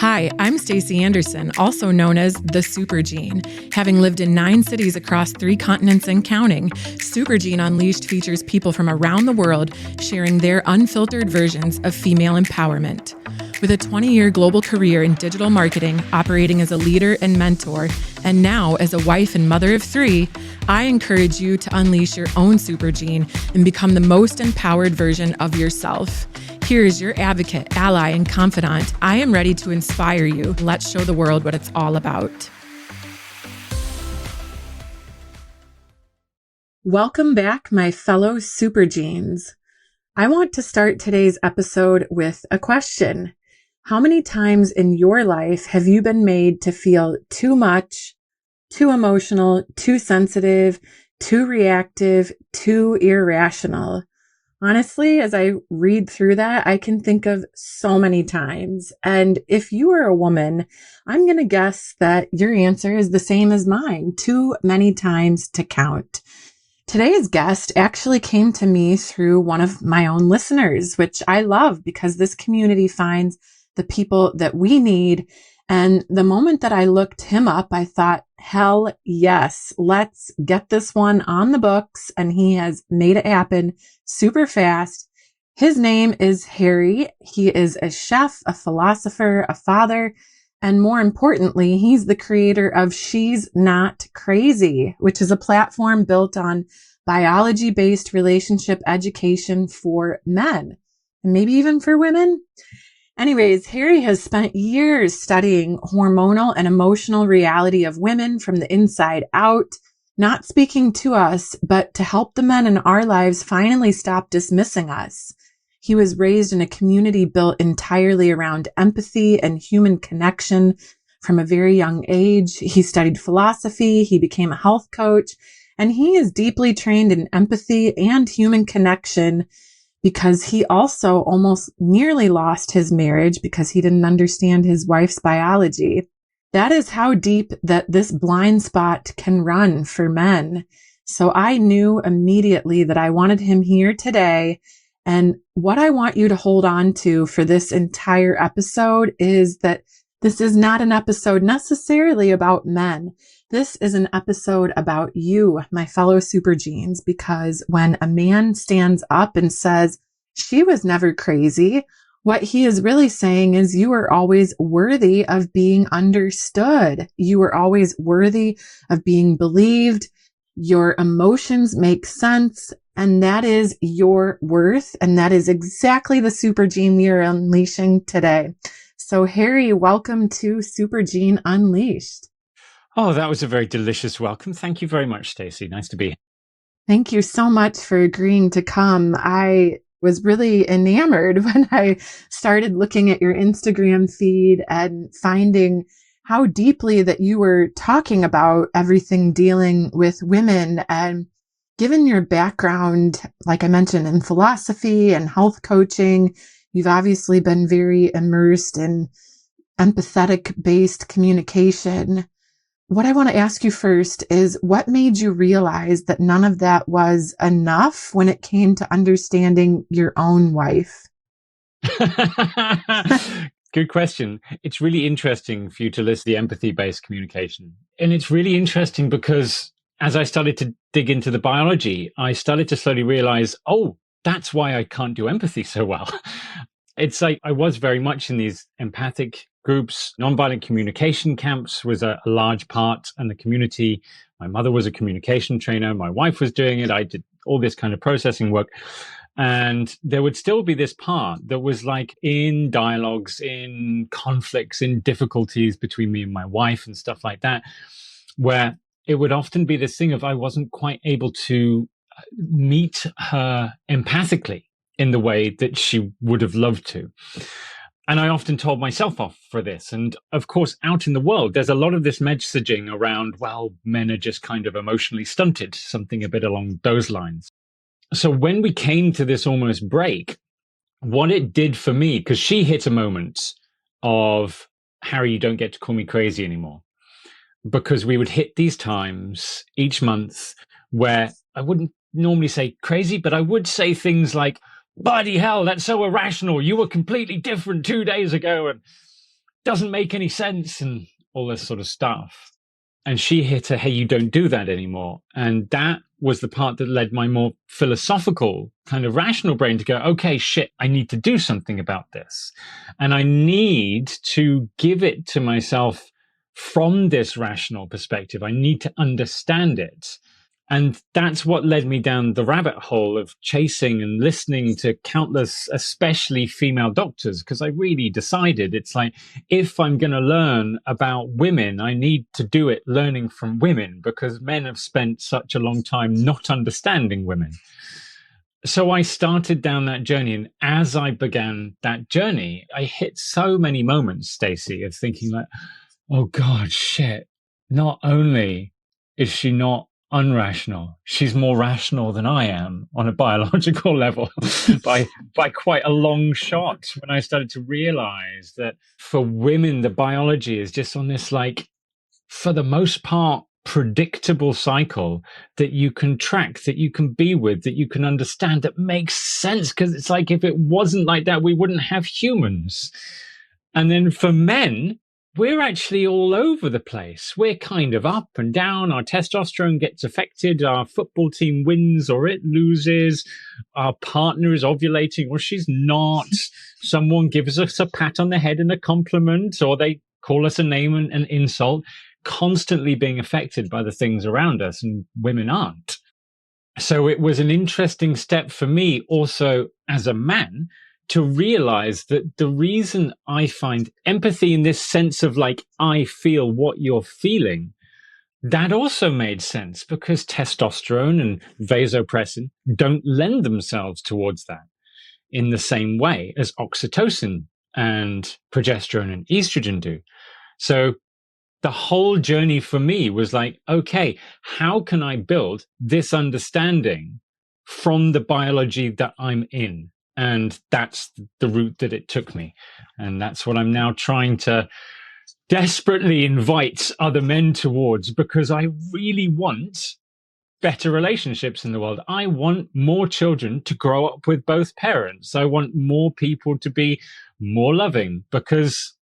Hi, I'm Stacy Anderson, also known as the Super Gene. Having lived in 9 cities across 3 continents and counting, Super Gene Unleashed features people from around the world sharing their unfiltered versions of female empowerment. With a 20-year global career in digital marketing, operating as a leader and mentor, and now as a wife and mother of 3, I encourage you to unleash your own Super Gene and become the most empowered version of yourself. Here's your advocate, ally, and confidant. I am ready to inspire you. Let's show the world what it's all about. Welcome back, my fellow Super Genes. I want to start today's episode with a question. How many times in your life have you been made to feel too much, too emotional, too sensitive, too reactive, too irrational? Honestly, as I read through that, I can think of so many times. And if you are a woman, I'm going to guess that your answer is the same as mine, too many times to count. Today's guest actually came to me through one of my own listeners, which I love because this community finds the people that we need. And the moment that I looked him up, I thought, hell yes, let's get this one on the books. And he has made it happen super fast. His name is Harry. He is a chef, a philosopher, a father, and more importantly, he's the creator of She's Not Crazy, which is a platform built on biology-based relationship education for men, and maybe even for women. Anyways, Harry has spent years studying hormonal and emotional reality of women from the inside out, not speaking to us, but to help the men in our lives finally stop dismissing us. He was raised in a community built entirely around empathy and human connection from a very young age. He studied philosophy, he became a health coach, and he is deeply trained in empathy and human connection because he also almost nearly lost his marriage because he didn't understand his wife's biology. That is how deep that this blind spot can run for men. So I knew immediately that I wanted him here today. And what I want you to hold on to for this entire episode is that this is not an episode necessarily about men. This is an episode about you, my fellow Super Genes, because when a man stands up and says, she was never crazy, what he is really saying is you are always worthy of being understood. You are always worthy of being believed. Your emotions make sense, and that is your worth. And that is exactly the Super Gene we are unleashing today. So Harry, welcome to Super Gene Unleashed. Oh, that was a very delicious welcome. Thank you very much, Stacy. Nice to be here. Thank you so much for agreeing to come. I was really enamored when I started looking at your Instagram feed and finding how deeply that you were talking about everything dealing with women. And given your background, like I mentioned, in philosophy and health coaching, you've obviously been very immersed in empathetic-based communication. What I want to ask you first is what made you realize that none of that was enough when it came to understanding your own wife? Good question. It's really interesting for you to list the empathy-based communication. And it's really interesting because as I started to dig into the biology, I started to slowly realize, oh, that's why I can't do empathy so well. It's like I was very much in these empathic groups. Nonviolent communication camps was a large part in the community. My mother was a communication trainer. My wife was doing it. I did all this kind of processing work. And there would still be this part that was like in dialogues, in conflicts, in difficulties between me and my wife and stuff like that, where it would often be this thing of I wasn't quite able to meet her empathically in the way that she would have loved to. And I often told myself off for this. And of course, out in the world, there's a lot of this messaging around, well, men are just kind of emotionally stunted, something a bit along those lines. So when we came to this almost break, what it did for me, because she hit a moment of, Harry, you don't get to call me crazy anymore. Because we would hit these times each month where I wouldn't normally say crazy, but I would say things like, bloody hell, that's so irrational. You were completely different 2 days ago. And doesn't make any sense and all this sort of stuff. And she hit a, hey, you don't do that anymore. And that was the part that led my more philosophical kind of rational brain to go, okay, shit, I need to do something about this. And I need to give it to myself from this rational perspective. I need to understand it. And that's what led me down the rabbit hole of chasing and listening to countless, especially female doctors, because I really decided it's like, if I'm going to learn about women, I need to do it learning from women, because men have spent such a long time not understanding women. So I started down that journey. And as I began that journey, I hit so many moments, Stacy, of thinking like, oh God, shit. Not only is she not unrational, she's more rational than I am on a biological level by quite a long shot, when I started to realize that for women, the biology is just on this, like, for the most part, predictable cycle that you can track, that you can be with, that you can understand, that makes sense. Because it's like, if it wasn't like that, we wouldn't have humans. And then for men, we're actually all over the place. We're kind of up and down. Our testosterone gets affected. Our football team wins or it loses. Our partner is ovulating or she's not. Someone gives us a pat on the head and a compliment, or they call us a name and an insult. Constantly being affected by the things around us, and women aren't. So it was an interesting step for me also as a man to realize that the reason I find empathy in this sense of like, I feel what you're feeling, that also made sense, because testosterone and vasopressin don't lend themselves towards that in the same way as oxytocin and progesterone and estrogen do. So the whole journey for me was like, okay, how can I build this understanding from the biology that I'm in? And that's the route that it took me. And that's what I'm now trying to desperately invite other men towards, because I really want better relationships in the world. I want more children to grow up with both parents. I want more people to be more loving, because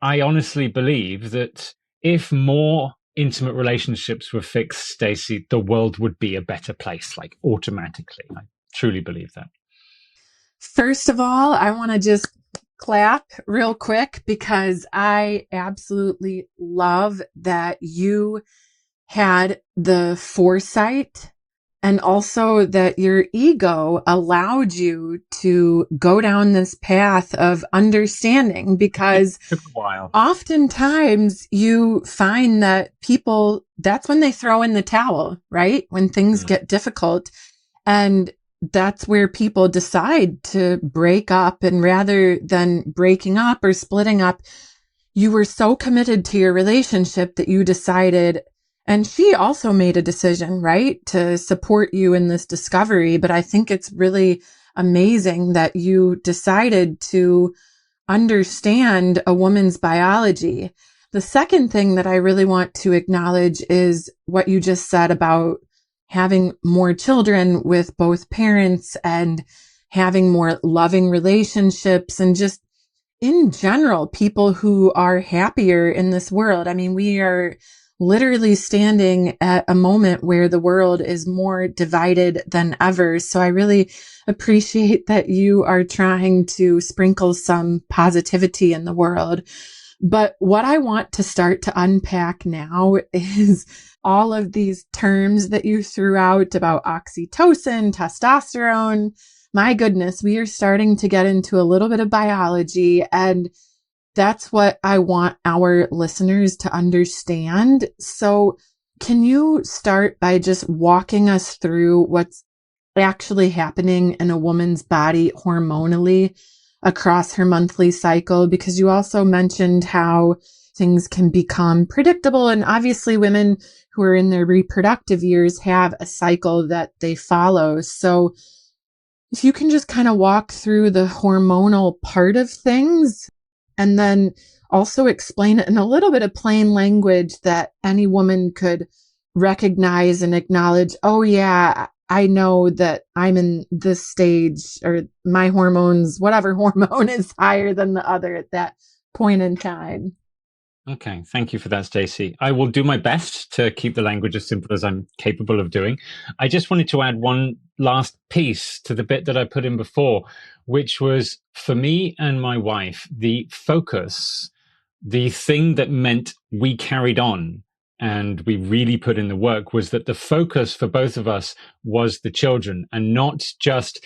I honestly believe that if more intimate relationships were fixed, Stacy, the world would be a better place, like automatically. I truly believe that. First of all, I want to just clap real quick because I absolutely love that you had the foresight and also that your ego allowed you to go down this path of understanding, because It took a while. oftentimes you find that people, that's when they throw in the towel, right? When things get difficult. And that's where people decide to break up. And rather than breaking up or splitting up, you were so committed to your relationship that you decided, and she also made a decision, right, to support you in this discovery. But I think it's really amazing that you decided to understand a woman's biology. The second thing that I really want to acknowledge is what you just said about having more children with both parents and having more loving relationships, and just in general, people who are happier in this world. I mean, we are literally standing at a moment where the world is more divided than ever. So I really appreciate that you are trying to sprinkle some positivity in the world. But what I want to start to unpack now is all of these terms that you threw out about oxytocin, testosterone. My goodness, we are starting to get into a little bit of biology, and that's what I want our listeners to understand. So can you start by just walking us through what's actually happening in a woman's body hormonally across her monthly cycle? Because you also mentioned how things can become predictable. And obviously women who are in their reproductive years have a cycle that they follow. So if you can just kind of walk through the hormonal part of things, and then also explain it in a little bit of plain language that any woman could recognize and acknowledge, oh yeah, I know that I'm in this stage, or my hormones, whatever hormone is higher than the other at that point in time. Okay, thank you for that, Stacy. I will do my best to keep the language as simple as I'm capable of doing. I just wanted to add one last piece to the bit that I put in before, which was for me and my wife, the focus, the thing that meant we carried on and we really put in the work was that the focus for both of us was the children and not just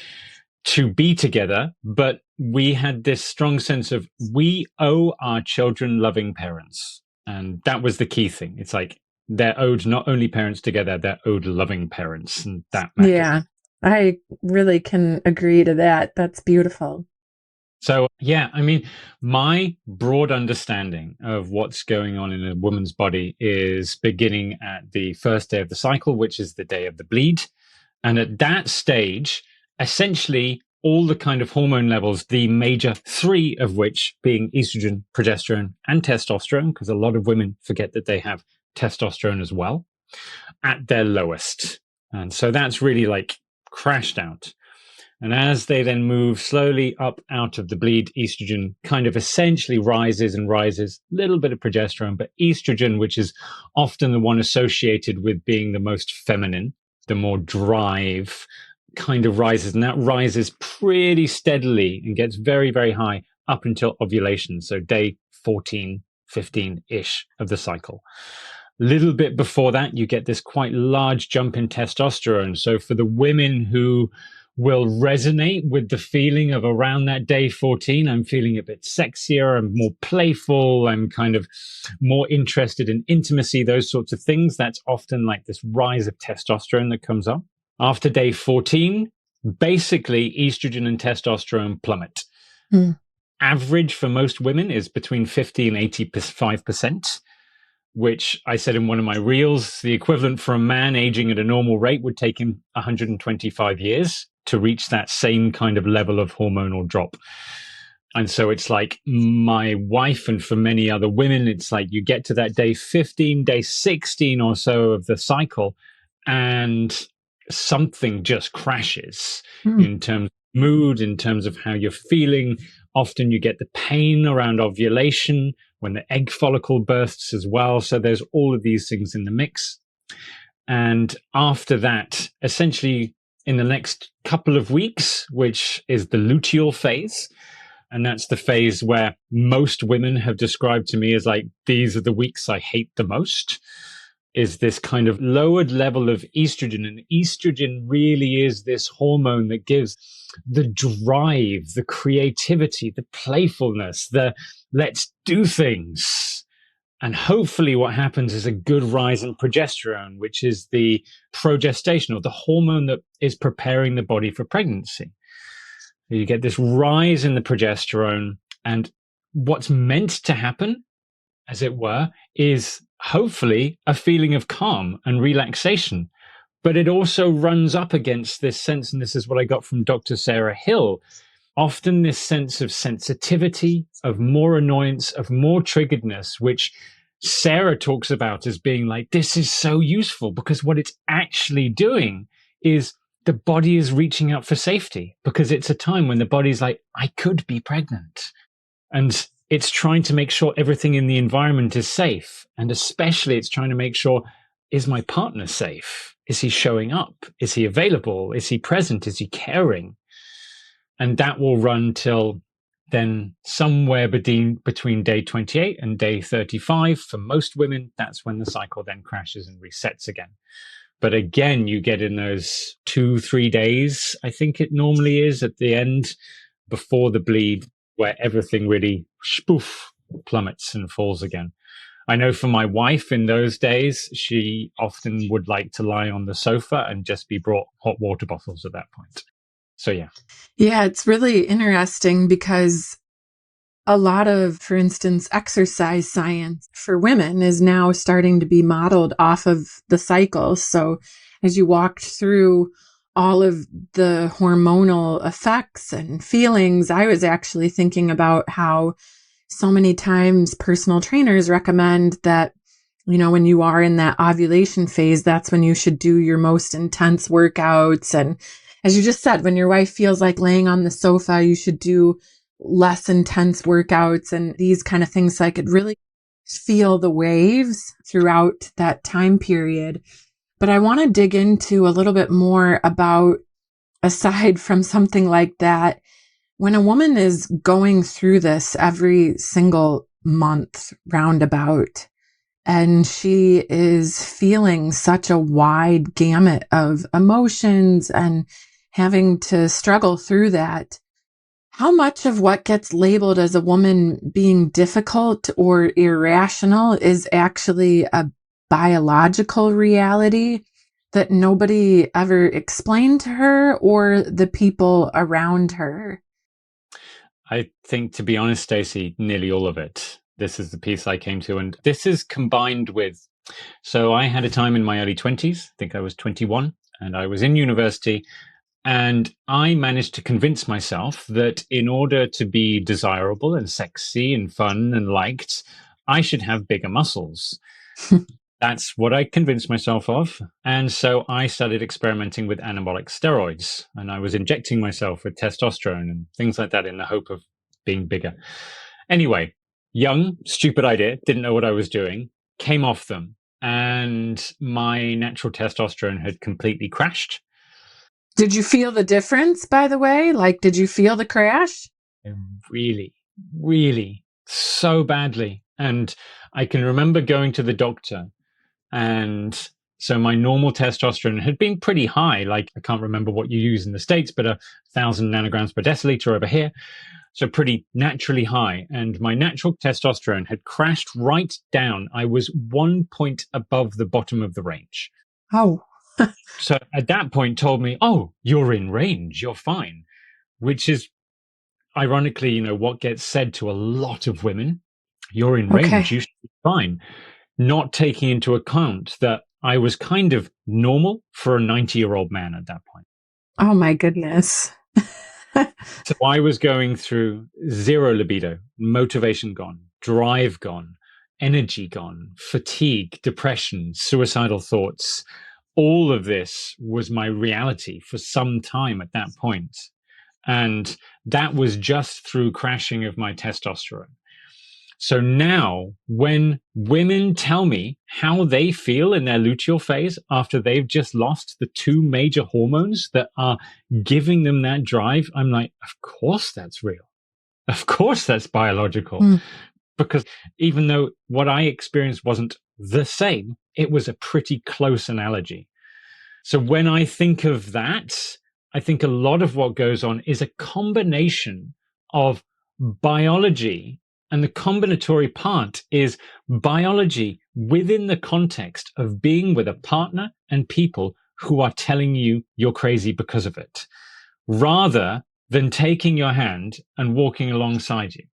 to be together, but we had this strong sense of we owe our children loving parents. And that was the key thing. It's like they're owed not only parents together, they're owed loving parents. And that mattered. Yeah, I really can agree to that. That's beautiful. So, yeah, I mean, my broad understanding of what's going on in a woman's body is beginning at the first day of the cycle, which is the day of the bleed. And at that stage, essentially all the kind of hormone levels, the major three of which being estrogen, progesterone, and testosterone, because a lot of women forget that they have testosterone as well, at their lowest. And so that's really like crashed out. And as they then move slowly up out of the bleed, estrogen kind of essentially rises and rises, a little bit of progesterone, but estrogen, which is often the one associated with being the most feminine, the more drive, kind of rises. And that rises pretty steadily and gets very, very high up until ovulation. So day 14, 15-ish of the cycle. A little bit before that, you get this quite large jump in testosterone. So for the women who will resonate with the feeling of around that day 14, I'm feeling a bit sexier, I'm more playful, I'm kind of more interested in intimacy, those sorts of things. That's often like this rise of testosterone that comes up. After day 14, basically estrogen and testosterone plummet. Average for most women is between 50 and 85%, which I said in one of my reels, the equivalent for a man aging at a normal rate would take him 125 years to reach that same kind of level of hormonal drop. And so it's like my wife and for many other women, it's like you get to that day 15, day 16 or so of the cycle, and something just crashes in terms of mood, in terms of how you're feeling. Often you get the pain around ovulation when the egg follicle bursts as well. So there's all of these things in the mix. And after that, essentially in the next couple of weeks, which is the luteal phase, and that's the phase where most women have described to me as like, these are the weeks I hate the most, is this kind of lowered level of estrogen. And estrogen really is this hormone that gives the drive, the creativity, the playfulness, the let's do things. And hopefully what happens is a good rise in progesterone, which is the progestation or the hormone that is preparing the body for pregnancy. You get this rise in the progesterone, and what's meant to happen, as it were, is hopefully a feeling of calm and relaxation. But it also runs up against this sense, and this is what I got from Dr. Sarah Hill, often this sense of sensitivity, of more annoyance, of more triggeredness, which Sarah talks about as being like, this is so useful because what it's actually doing is the body is reaching out for safety, because it's a time when the body's like, I could be pregnant. And it's trying to make sure everything in the environment is safe. And especially it's trying to make sure, is my partner safe? Is he showing up? Is he available? Is he present? Is he caring? And that will run till then somewhere between day 28 and day 35. For most women, that's when the cycle then crashes and resets again. But again, you get in those 2-3 days, I think it normally is at the end before the bleed, where everything really spoof plummets and falls again. I know for my wife in those days, she often would like to lie on the sofa and just be brought hot water bottles at that point. So, yeah. Yeah, it's really interesting because a lot of, for instance, exercise science for women is now starting to be modeled off of the cycle. So as you walked through all of the hormonal effects and feelings, I was actually thinking about how so many times personal trainers recommend that, you know, when you are in that ovulation phase, that's when you should do your most intense workouts. And as you just said, when your wife feels like laying on the sofa, you should do less intense workouts and these kind of things. So I could really feel the waves throughout that time period. But I want to dig into a little bit more about, aside from something like that, when a woman is going through this every single month roundabout, and she is feeling such a wide gamut of emotions and having to struggle through that, how much of what gets labeled as a woman being difficult or irrational is actually a biological reality that nobody ever explained to her or the people around her? I think, to be honest, Stacy, nearly all of it. This is the piece I came to. And this is combined with, so I had a time in my early 20s, I think I was 21, and I was in university. And I managed to convince myself that in order to be desirable and sexy and fun and liked, I should have bigger muscles. That's what I convinced myself of. And so I started experimenting with anabolic steroids, and I was injecting myself with testosterone and things like that in the hope of being bigger. Anyway, young, stupid idea, didn't know what I was doing, came off them, and my natural testosterone had completely crashed. Did you feel the difference, by the way? Like, did you feel the crash? Really, really, so badly. And I can remember going to the doctor, and so my normal testosterone had been pretty high. Like, I can't remember what you use in the States, but 1,000 nanograms per deciliter over here. So pretty naturally high. And my natural testosterone had crashed right down. I was 1 point above the bottom of the range. Oh, So at that point told me, oh, you're in range, you're fine, which is ironically, what gets said to a lot of women. You're in range, okay. you should be fine. Not taking into account that I was kind of normal for a 90-year-old man at that point. Oh my goodness. So I was going through zero libido, motivation gone, drive gone, energy gone, fatigue, depression, suicidal thoughts. All of this was my reality for some time at that point. And that was just through crashing of my testosterone. So now, when women tell me how they feel in their luteal phase after they've just lost the two major hormones that are giving them that drive, I'm like, of course that's real. Of course that's biological. Mm. Because even though what I experienced wasn't the same, it was a pretty close analogy. So when I think of that, I think a lot of what goes on is a combination of biology, and the combinatory part is biology within the context of being with a partner and people who are telling you you're crazy because of it, rather than taking your hand and walking alongside you.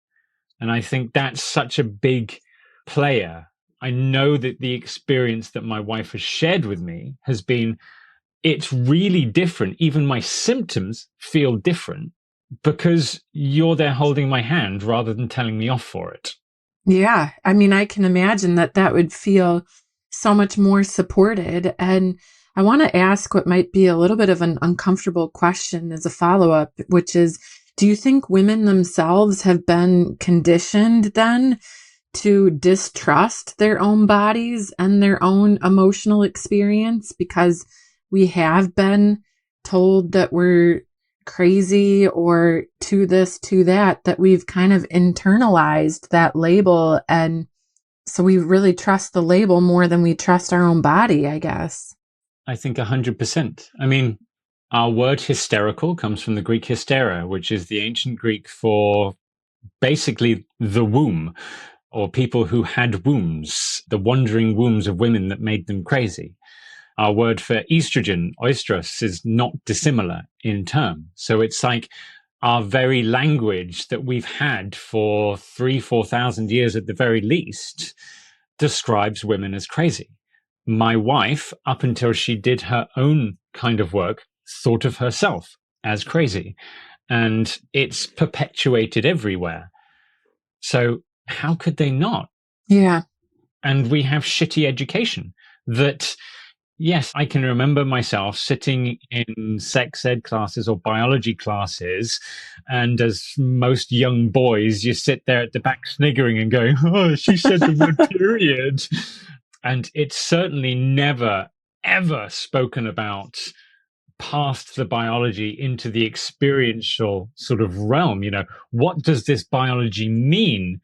And I think that's such a big player. I know that the experience that my wife has shared with me has been, it's really different. Even my symptoms feel different because you're there holding my hand rather than telling me off for it. Yeah. I mean, I can imagine that that would feel so much more supported. And I want to ask what might be a little bit of an uncomfortable question as a follow-up, which is, do you think women themselves have been conditioned then to distrust their own bodies and their own emotional experience because we have been told that we're crazy or to this, to that, that we've kind of internalized that label. And so we really trust the label more than we trust our own body, I guess. I think 100%. I mean, our word hysterical comes from the Greek hysteria, which is the ancient Greek for basically the womb, or people who had wombs, the wandering wombs of women that made them crazy. Our word for estrogen, oestros, is not dissimilar in term. So it's like our very language that we've had for 4,000 years at the very least describes women as crazy. My wife, up until she did her own kind of work, thought of herself as crazy. And it's perpetuated everywhere. So how could they not? Yeah. And we have shitty education that Yes, I can remember myself sitting in sex ed classes or biology classes. And as most young boys, you sit there at the back sniggering and going, oh, she said the word period. And it's certainly never, ever spoken about past the biology into the experiential sort of realm. What does this biology mean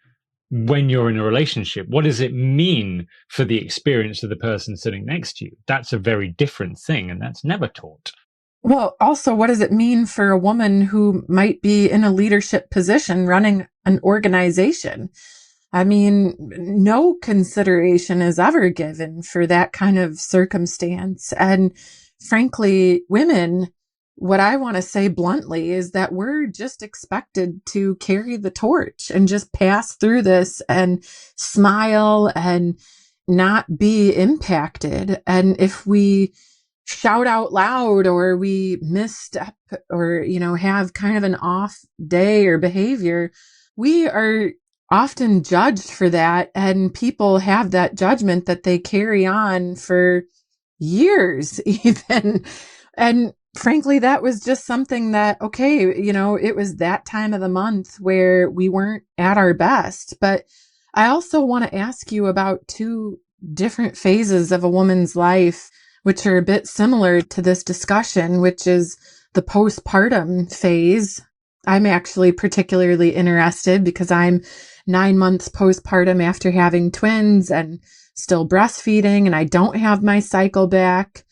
when you're in a relationship? What does it mean for the experience of the person sitting next to you? That's a very different thing, and that's never taught. Well, also, what does it mean for a woman who might be in a leadership position running an organization? I mean, no consideration is ever given for that kind of circumstance. And frankly, women, what I want to say bluntly is that we're just expected to carry the torch and just pass through this and smile and not be impacted. And if we shout out loud or we misstep or, have kind of an off day or behavior, we are often judged for that. And people have that judgment that they carry on for years, even. And frankly, that was just something that, okay, it was that time of the month where we weren't at our best. But I also want to ask you about two different phases of a woman's life, which are a bit similar to this discussion, which is the postpartum phase. I'm actually particularly interested because I'm 9 months postpartum after having twins and still breastfeeding, and I don't have my cycle back.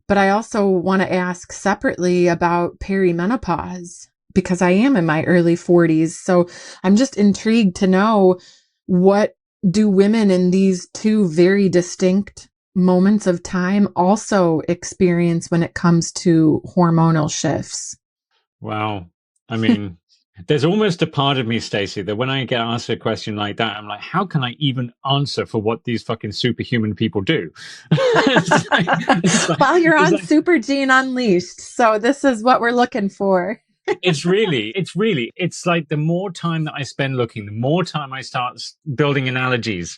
But I also want to ask separately about perimenopause because I am in my early 40s. So I'm just intrigued to know, what do women in these two very distinct moments of time also experience when it comes to hormonal shifts? Wow. I mean, there's almost a part of me, Stacy, that when I get asked a question like that, I'm like, how can I even answer for what these fucking superhuman people do? Well, you're on like, Super Gene Unleashed, so this is what we're looking for. it's like the more time that I spend looking, the more time I start building analogies.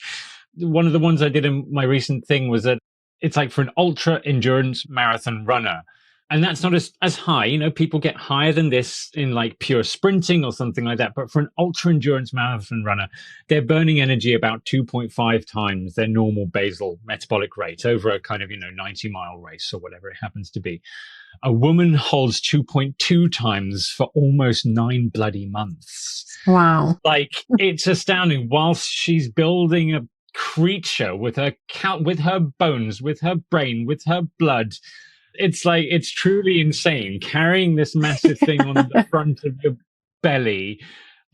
One of the ones I did in my recent thing was that it's like for an ultra endurance marathon runner. And that's not as high. People get higher than this in like pure sprinting or something like that. But for an ultra endurance marathon runner, they're burning energy about 2.5 times their normal basal metabolic rate over a kind of, 90-mile race or whatever it happens to be. A woman holds 2.2 times for almost 9 bloody months. Wow. Like, it's astounding. Whilst she's building a creature with her bones, with her brain, with her blood, it's truly insane carrying this massive thing on the front of your belly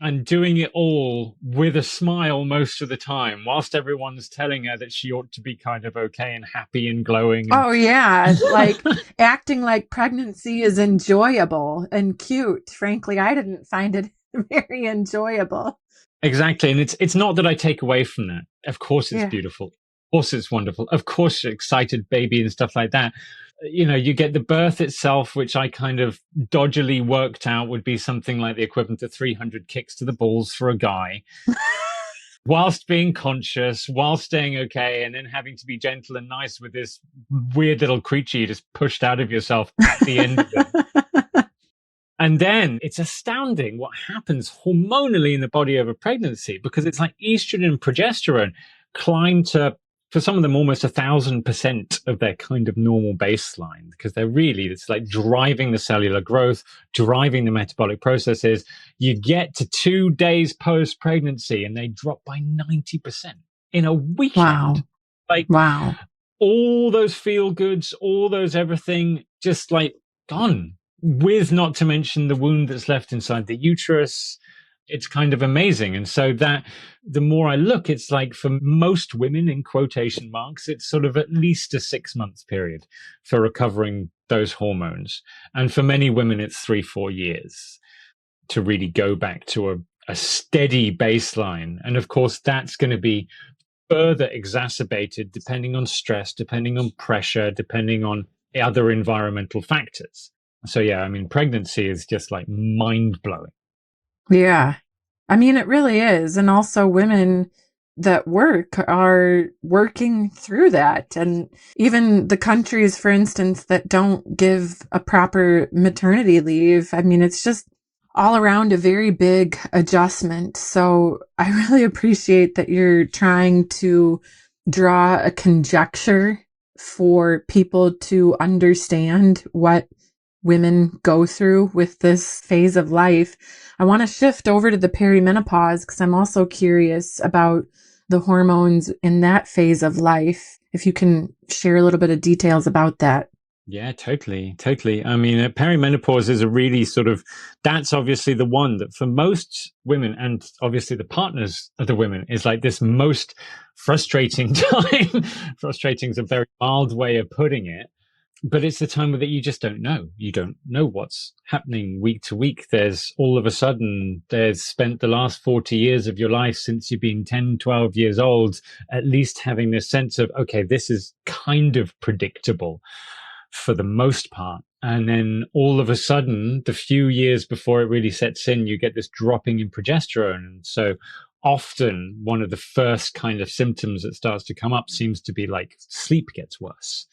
and doing it all with a smile most of the time, whilst everyone's telling her that she ought to be kind of okay and happy and glowing. Oh, yeah. Like acting like pregnancy is enjoyable and cute. Frankly, I didn't find it very enjoyable. Exactly. And it's not that I take away from that. Of course it's Yeah. beautiful. Of course it's wonderful. Of course you're excited baby and stuff like that. You get the birth itself, which I kind of dodgily worked out would be something like the equivalent of 300 kicks to the balls for a guy, whilst being conscious, while staying okay, and then having to be gentle and nice with this weird little creature you just pushed out of yourself at the end of it. And then it's astounding what happens hormonally in the body over pregnancy, because it's like estrogen and progesterone climb to, for some of them, almost 1,000% of their kind of normal baseline, because it's like driving the cellular growth, driving the metabolic processes. You get to 2 days post pregnancy and they drop by 90% in a weekend. Wow. Like, wow. all those feel goods, all those everything just like gone, with not to mention the wound that's left inside the uterus. It's kind of amazing. And so that the more I look, it's like for most women, in quotation marks, it's sort of at least a 6 month period for recovering those hormones. And for many women, it's 3-4 years to really go back to a steady baseline. And of course, that's going to be further exacerbated depending on stress, depending on pressure, depending on other environmental factors. So, yeah, I mean, pregnancy is just like mind blowing. Yeah. I mean, it really is. And also women, that work are working through that. And even the countries, for instance, that don't give a proper maternity leave, I mean, it's just all around a very big adjustment. So I really appreciate that you're trying to draw a conjecture for people to understand what women go through with this phase of life. I want to shift over to the perimenopause because I'm also curious about the hormones in that phase of life. If you can share a little bit of details about that. Yeah, totally. Totally. I mean, perimenopause is a really that's obviously the one that for most women, and obviously the partners of the women, is like this most frustrating time. Frustrating is a very mild way of putting it. But it's the time that you just don't know. You don't know what's happening week to week. There's all of a sudden, there's spent the last 40 years of your life since you've been 10, 12 years old, at least having this sense of, okay, this is kind of predictable for the most part. And then all of a sudden, the few years before it really sets in, you get this dropping in progesterone. And so often one of the first kind of symptoms that starts to come up seems to be like sleep gets worse,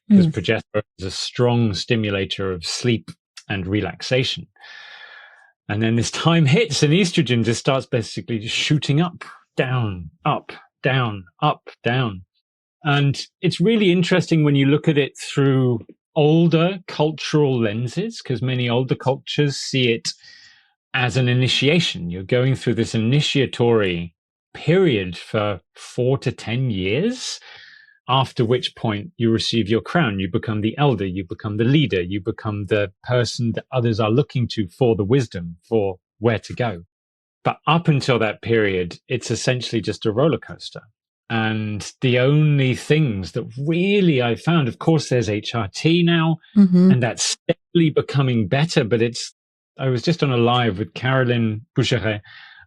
because progesterone is a strong stimulator of sleep and relaxation. And then this time hits and estrogen just starts basically just shooting up, down, up, down, up, down. And it's really interesting when you look at it through older cultural lenses, because many older cultures see it as an initiation. You're going through this initiatory period for 4 to 10 years, after which point you receive your crown. You become the elder, you become the leader, you become the person that others are looking to for the wisdom, for where to go. But up until that period, it's essentially just a roller coaster. And the only things that really I found, of course, there's HRT now, and that's steadily becoming better. But I was just on a live with Caroline Boucheret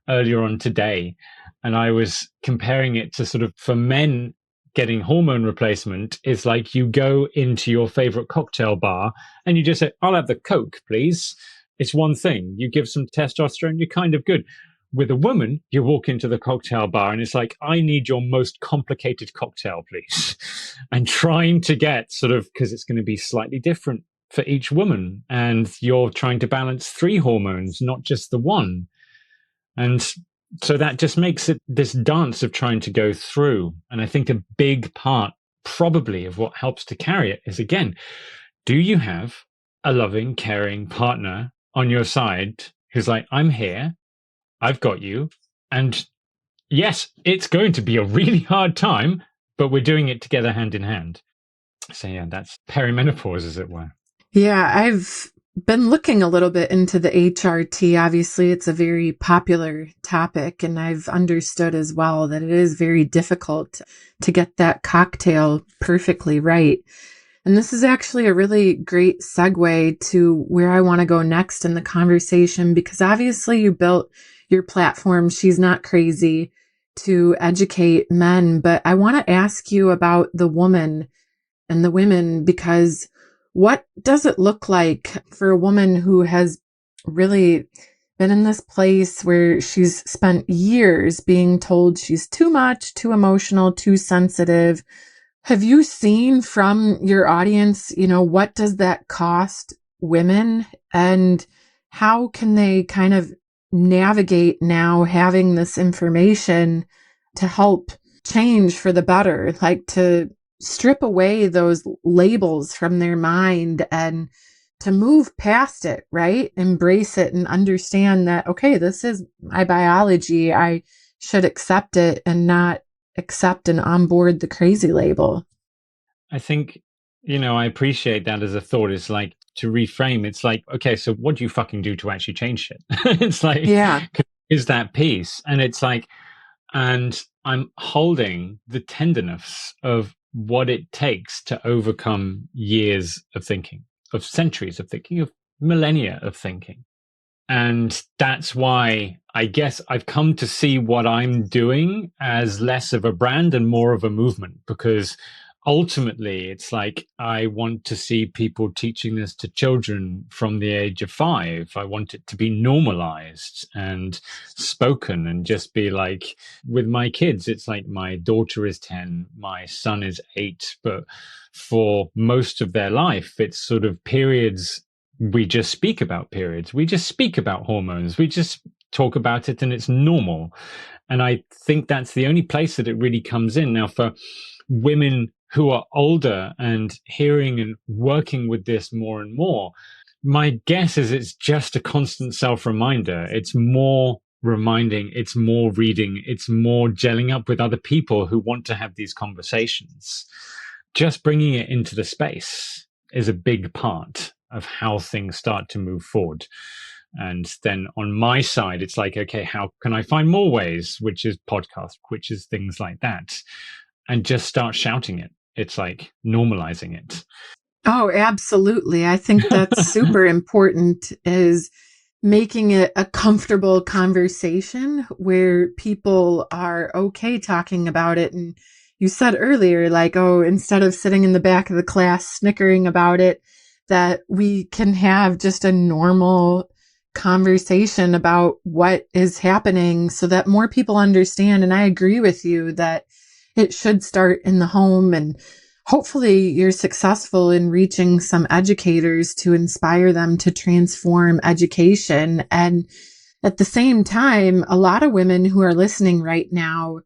earlier on today, and I was comparing it to for men getting hormone replacement is like you go into your favorite cocktail bar and you just say, I'll have the Coke, please. It's one thing. You give some testosterone, you're kind of good. With a woman, you walk into the cocktail bar and it's like, I need your most complicated cocktail, please. And trying to get because it's going to be slightly different for each woman. And you're trying to balance 3 hormones, not just the one. And so that just makes it this dance of trying to go through. And I think a big part probably of what helps to carry it is, again, do you have a loving, caring partner on your side who's like, I'm here, I've got you. And yes, it's going to be a really hard time, but we're doing it together hand in hand. So yeah, that's perimenopause, as it were. Yeah, I've been looking a little bit into the HRT. Obviously, it's a very popular topic, and I've understood as well that it is very difficult to get that cocktail perfectly right. And this is actually a really great segue to where I want to go next in the conversation, because obviously you built your platform, She's Not Crazy, to educate men. But I want to ask you about the woman and the women, because what does it look like for a woman who has really been in this place where she's spent years being told she's too much, too emotional, too sensitive? Have you seen from your audience, what does that cost women, and how can they kind of navigate now having this information to help change for the better, like to strip away those labels from their mind and to move past it, right? Embrace it and understand that, okay, this is my biology. I should accept it and not accept and onboard the crazy label. I think, I appreciate that as a thought. It's like, to reframe, it's like, okay, so what do you fucking do to actually change shit? It's like, yeah, is that piece? And it's like, and I'm holding the tenderness of what it takes to overcome years of thinking, of centuries of thinking, of millennia of thinking. And that's why I guess I've come to see what I'm doing as less of a brand and more of a movement, because ultimately, it's like I want to see people teaching this to children from the age of 5. I want it to be normalized and spoken and just be like with my kids. It's like my daughter is 10, my son is 8, but for most of their life, it's sort of periods. We just speak about periods. We just speak about hormones. We just talk about it and it's normal. And I think that's the only place that it really comes in. Now, for women who are older and hearing and working with this more and more, my guess is it's just a constant self reminder. It's more reminding, it's more reading, it's more gelling up with other people who want to have these conversations. Just bringing it into the space is a big part of how things start to move forward. And then on my side, it's like, okay, how can I find more ways, which is podcast, which is things like that, and just start shouting it. It's like normalizing it. Oh, absolutely. I think that's super important, is making it a comfortable conversation where people are okay talking about it. And you said earlier, like, oh, instead of sitting in the back of the class snickering about it, that we can have just a normal conversation about what is happening so that more people understand. And I agree with you that it should start in the home, and hopefully you're successful in reaching some educators to inspire them to transform education. And at the same time, a lot of women who are listening right now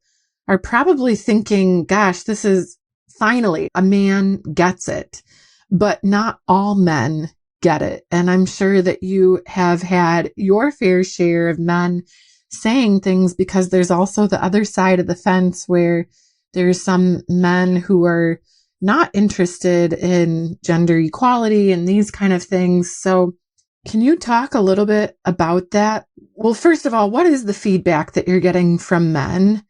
are probably thinking, gosh, this is finally a man gets it, but not all men get it. And I'm sure that you have had your fair share of men saying things, because there's also the other side of the fence where there's some men who are not interested in gender equality and these kind of things. So can you talk a little bit about that? Well, first of all, what is the feedback that you're getting from men?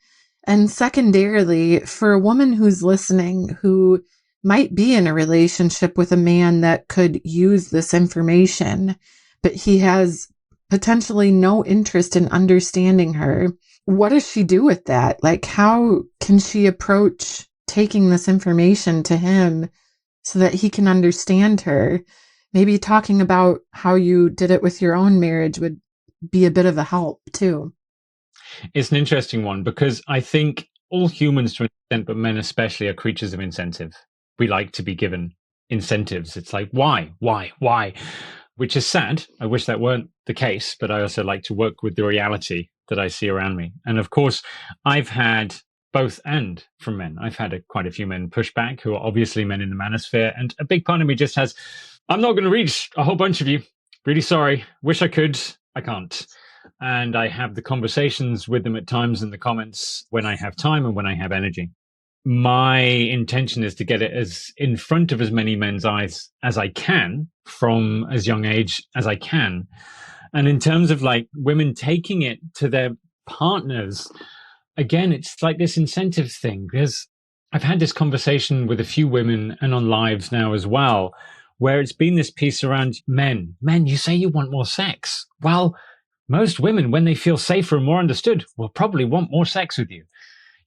And secondarily, for a woman who's listening, who might be in a relationship with a man that could use this information, but he has potentially no interest in understanding her, what does she do with that? Like, how can she approach taking this information to him so that he can understand her? Maybe talking about how you did it with your own marriage would be a bit of a help too. It's an interesting one because I think all humans, to an extent, but men especially, are creatures of incentive. We like to be given incentives. It's like, why? Which is sad. I wish that weren't the case, but I also like to work with the reality that I see around me. And of course, I've had both and from men. I've had quite a few men push back who are obviously men in the manosphere. And a big part of me just has, I'm not going to reach a whole bunch of you. Really sorry. Wish I could. I can't. And I have the conversations with them at times in the comments when I have time and when I have energy. My intention is to get it as in front of as many men's eyes as I can from as young age as I can. And in terms of like women taking it to their partners, again, it's like this incentive thing, because I've had this conversation with a few women and on lives now as well, where it's been this piece around men, you say you want more sex. Well, most women, when they feel safer and more understood, will probably want more sex with you.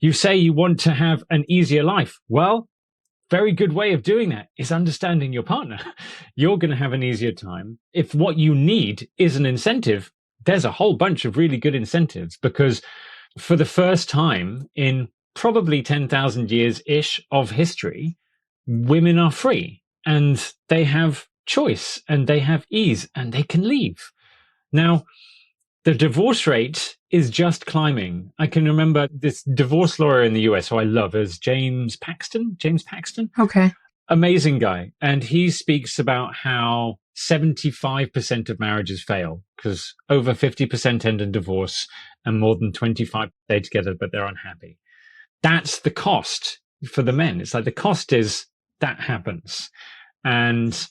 You say you want to have an easier life. Well, very good way of doing that is understanding your partner. You're going to have an easier time. If what you need is an incentive, there's a whole bunch of really good incentives, because for the first time in probably 10,000 years-ish of history, women are free and they have choice and they have ease and they can leave. Now, the divorce rate is just climbing. I can remember this divorce lawyer in the US who I love is James Paxton. Okay. Amazing guy. And he speaks about how 75% of marriages fail because over 50% end in divorce and more than 25 stay together, but they're unhappy. That's the cost for the men. It's like the cost is that happens. And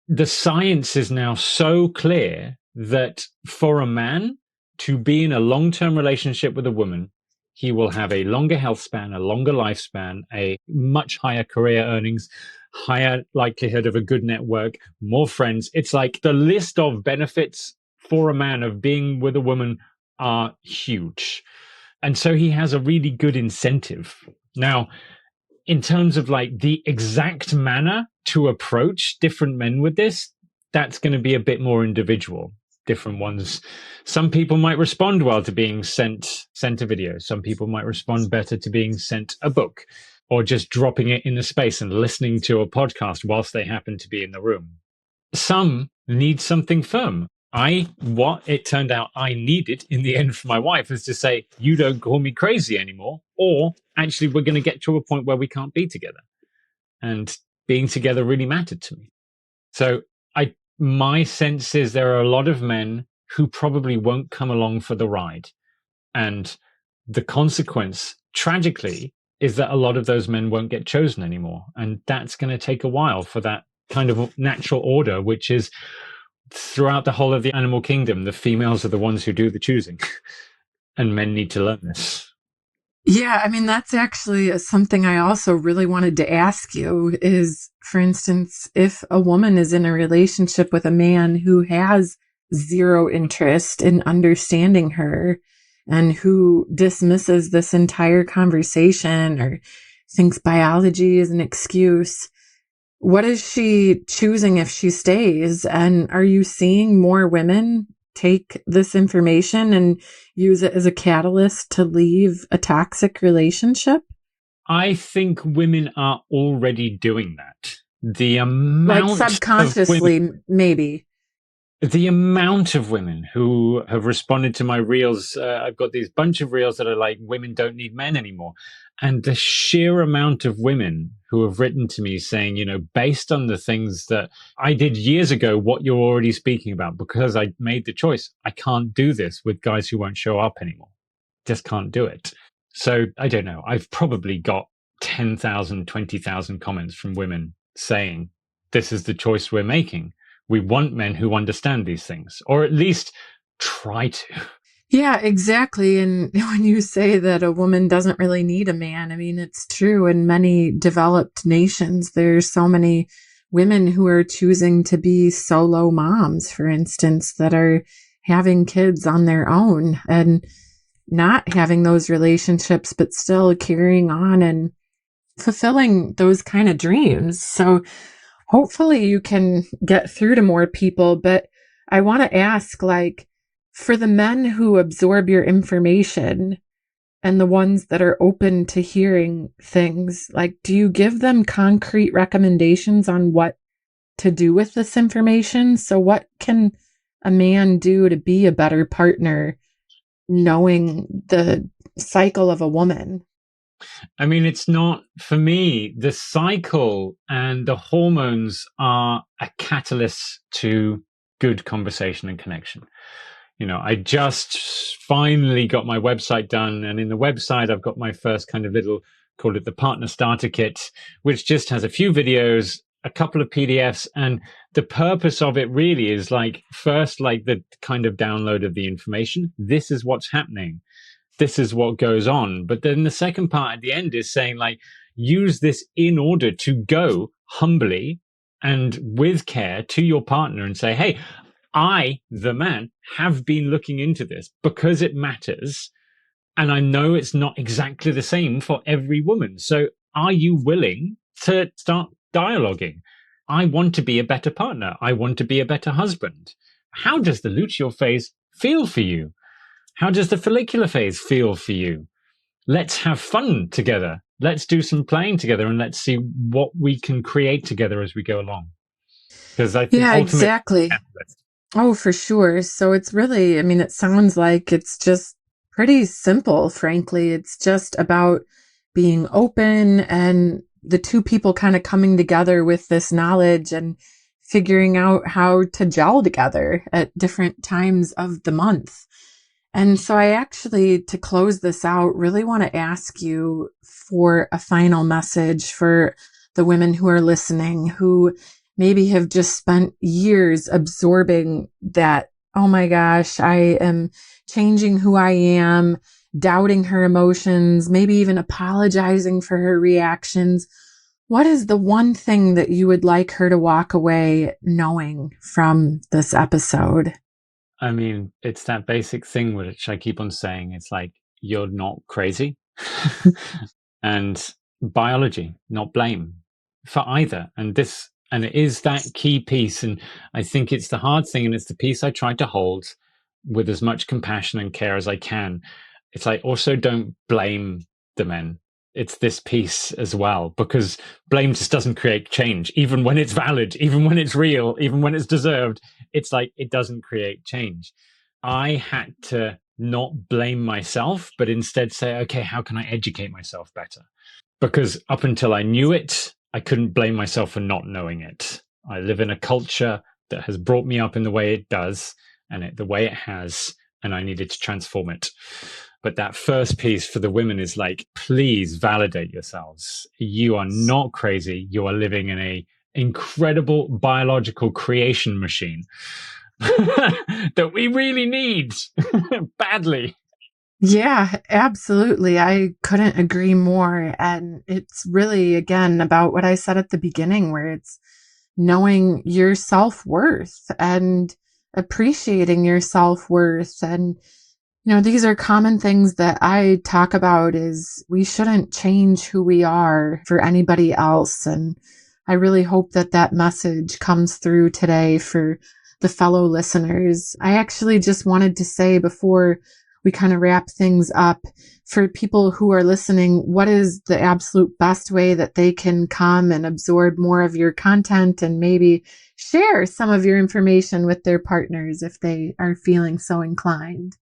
the science is now so clear that for a man to be in a long-term relationship with a woman, he will have a longer health span, a longer lifespan, a much higher career earnings, higher likelihood of a good network, more friends. It's like the list of benefits for a man of being with a woman are huge. And so he has a really good incentive. Now, in terms of like the exact manner to approach different men with this, that's going to be a bit more individual. Different ones. Some people might respond well to being sent a video. Some people might respond better to being sent a book or just dropping it in the space and listening to a podcast whilst they happen to be in the room. Some need something firm. What it turned out I needed in the end for my wife is to say, you don't call me crazy anymore, or actually we're going to get to a point where we can't be together. And being together really mattered to me. So my sense is there are a lot of men who probably won't come along for the ride. And the consequence, tragically, is that a lot of those men won't get chosen anymore. And that's going to take a while for that kind of natural order, which is throughout the whole of the animal kingdom, the females are the ones who do the choosing. And men need to learn this. Yeah, I mean, that's actually something I also really wanted to ask you is, for instance, if a woman is in a relationship with a man who has zero interest in understanding her and who dismisses this entire conversation or thinks biology is an excuse, what is she choosing if she stays? And are you seeing more women take this information and use it as a catalyst to leave a toxic relationship? I think women are already doing that. The amount like subconsciously, of women, maybe. the amount of women who have responded to my reels, I've got these bunch of reels that are like, women don't need men anymore. And the sheer amount of women who have written to me saying, based on the things that I did years ago, what you're already speaking about, because I made the choice, I can't do this with guys who won't show up anymore. Just can't do it. So I don't know. I've probably got 10,000, 20,000 comments from women saying, this is the choice we're making. We want men who understand these things, or at least try to. Yeah, exactly. And when you say that a woman doesn't really need a man, I mean, it's true. In many developed nations, there's so many women who are choosing to be solo moms, for instance, that are having kids on their own and not having those relationships, but still carrying on and fulfilling those kind of dreams. So hopefully you can get through to more people. But I want to ask, like, for the men who absorb your information and the ones that are open to hearing things, like, do you give them concrete recommendations on what to do with this information? So what can a man do to be a better partner, knowing the cycle of a woman? I mean, it's not, for me, the cycle and the hormones are a catalyst to good conversation and connection. I just finally got my website done. And in the website, I've got my first kind of little, call it the partner starter kit, which just has a few videos, a couple of PDFs. And the purpose of it really is like, first, like the kind of download of the information. This is what's happening. This is what goes on. But then the second part at the end is saying, like, use this in order to go humbly and with care to your partner and say, hey, I, the man, have been looking into this because it matters. And I know it's not exactly the same for every woman. So are you willing to start dialoguing? I want to be a better partner. I want to be a better husband. How does the luteal phase feel for you? How does the follicular phase feel for you? Let's have fun together. Let's do some playing together and let's see what we can create together as we go along. Because I think exactly. Oh, for sure. So it's really, I mean, it sounds like it's just pretty simple, frankly. It's just about being open and the two people kind of coming together with this knowledge and figuring out how to gel together at different times of the month. And so I actually, to close this out, really want to ask you for a final message for the women who are listening, who maybe have just spent years absorbing that, oh my gosh, I am changing who I am, doubting her emotions, maybe even apologizing for her reactions. What is the one thing that you would like her to walk away knowing from this episode? I mean, it's that basic thing which I keep on saying. It's like, you're not crazy. And biology, not blame for either. And it is that key piece. And I think it's the hard thing. And it's the piece I try to hold with as much compassion and care as I can. It's like, also don't blame the men. It's this piece as well, because blame just doesn't create change, even when it's valid, even when it's real, even when it's deserved. It's like, it doesn't create change. I had to not blame myself, but instead say, okay, how can I educate myself better? Because up until I knew it, I couldn't blame myself for not knowing it. I live in a culture that has brought me up in the way it does and the way it has, and I needed to transform it. But that first piece for the women is like, please validate yourselves. You are not crazy. You are living in a incredible biological creation machine that we really need badly. Yeah, absolutely. I couldn't agree more. And it's really, again, about what I said at the beginning, where it's knowing your self-worth and appreciating your self-worth. And, these are common things that I talk about, is we shouldn't change who we are for anybody else. And I really hope that that message comes through today for the fellow listeners. I actually just wanted to say, before we kind of wrap things up, for people who are listening, what is the absolute best way that they can come and absorb more of your content and maybe share some of your information with their partners if they are feeling so inclined?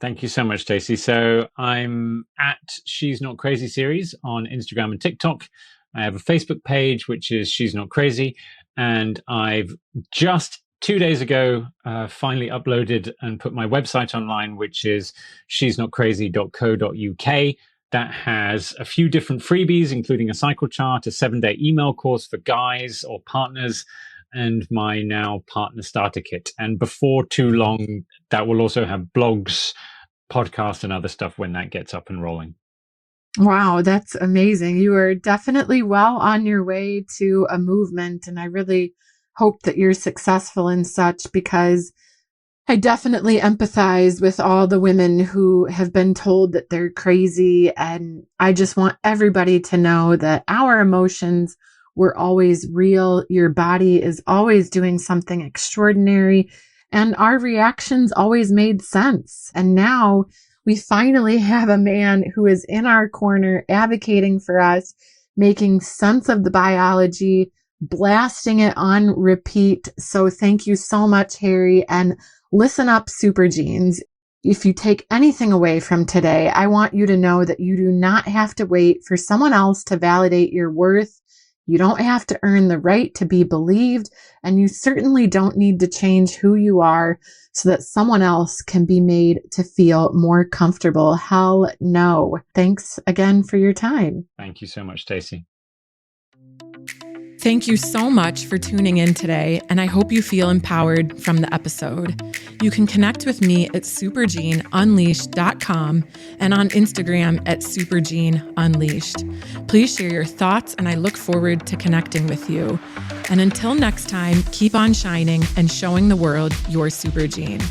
Thank you so much, Stacy. So I'm at She's Not Crazy series on Instagram and TikTok. I have a Facebook page, which is She's Not Crazy. And I've just 2 days ago finally uploaded and put my website online, which is she'snotcrazy.co.uk. That has a few different freebies, including a cycle chart, a 7-day email course for guys or partners, and my now partner starter kit. And before too long, that will also have blogs, podcasts, and other stuff when that gets up and rolling. Wow, that's amazing. You are definitely well on your way to a movement. And I really hope that you're successful in such, because I definitely empathize with all the women who have been told that they're crazy. And I just want everybody to know that our emotions were always real. Your body is always doing something extraordinary, and our reactions always made sense. And now we finally have a man who is in our corner, advocating for us, making sense of the biology, blasting it on repeat. So thank you so much, Harry. And listen up, Super Genes. If you take anything away from today, I want you to know that you do not have to wait for someone else to validate your worth. You don't have to earn the right to be believed, and you certainly don't need to change who you are so that someone else can be made to feel more comfortable. Hell no. Thanks again for your time. Thank you so much, Stacy. Thank you so much for tuning in today, and I hope you feel empowered from the episode. You can connect with me at supergeneunleashed.com and on Instagram at supergeneunleashed. Please share your thoughts, and I look forward to connecting with you. And until next time, keep on shining and showing the world your super gene.